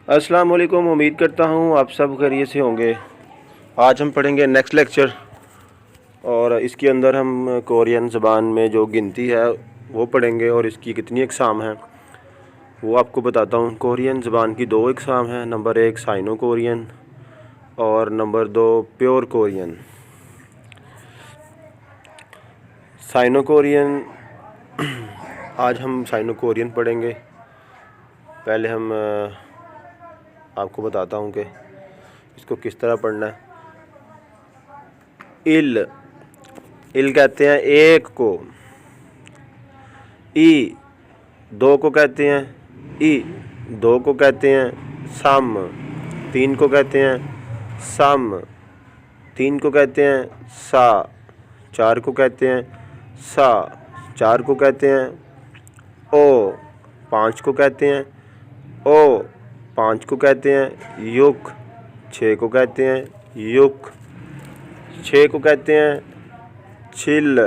अस्सलाम वालेकुम। उम्मीद करता हूँ आप सब खैरियत से होंगे। आज हम पढ़ेंगे नेक्स्ट लेक्चर और इसके अंदर हम कोरियन ज़बान में जो गिनती है वो पढ़ेंगे और इसकी कितनी इकसाम हैं वो आपको बताता हूँ। कोरियन ज़बान की दो इकसाम हैं, नंबर 1 साइनो कोरियन और number 2 pure Korean. Sino Korean आज हम साइनो कोरियन पढ़ेंगे। पहले हम आपको बताता हूँ कि इसको किस तरह पढ़ना है। इल कहते हैं एक को, ई दो को कहते हैं, ई दो को कहते हैं, सम तीन को कहते हैं, सम तीन को कहते हैं, सा चार को कहते हैं, सा चार को कहते हैं, ओ पाँच को कहते हैं, ओ पाँच को कहते हैं, युक छः को कहते हैं, युक छः को कहते हैं, छिल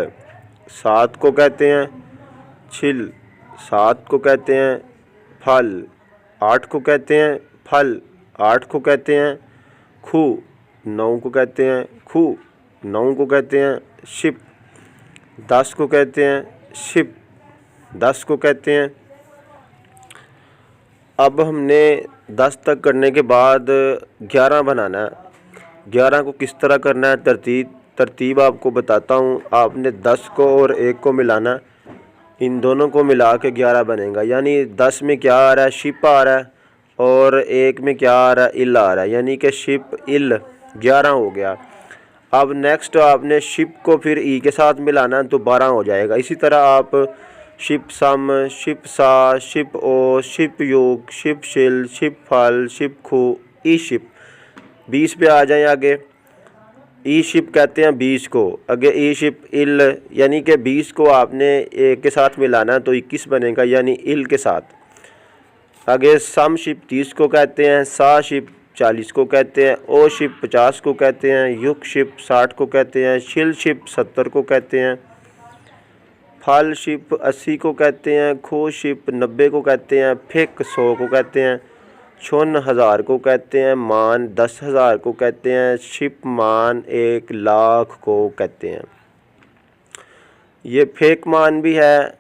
सात को कहते हैं, छिल सात को कहते हैं, फल आठ को कहते हैं, फल आठ को कहते हैं, खू नौ को कहते हैं, खू नौ को कहते हैं, शिप 10 को कहते हैं, शिप 10 को कहते हैं। अब हमने 10 तक करने के बाद 11 बनाना है। 11 को किस तरह करना है तरतीब आपको बताता हूँ। आपने 10 को और 1 को मिलाना, इन दोनों को मिला के 11 बनेगा। यानी 10 में क्या आ रहा है, शिप आ रहा है, और 1 में क्या आ रहा है, इल आ रहा है, यानी कि शिप इल 11 हो गया। अब नेक्स्ट आपने शिप को फिर ई के साथ मिलाना तो 12 हो जाएगा। इसी तरह आप शिप सम, शिप सा, शिप ओ, शिप युग, शिप शिल, शिप फल, शिप खू, ई शिप 20 पे आ जाएं आगे। ई शिप कहते हैं 20 को, आगे ई शिप इल, यानी कि 20 को आपने एक के साथ मिलाना तो 21 बनेगा, यानी इल के साथ। आगे सम शिप 30 को कहते हैं, सा शिप 40 को कहते हैं, ओ शिप 50 को कहते हैं, युग शिप 60 को कहते हैं, शिल शिप 70 को कहते हैं, फल शिप 80 को कहते हैं, खो शिप 90 को कहते हैं, फिक 100 को कहते हैं, छुन 1000 को कहते हैं, मान 10,000 को कहते हैं, शिप मान 1 लाख को कहते हैं। ये फेक मान भी है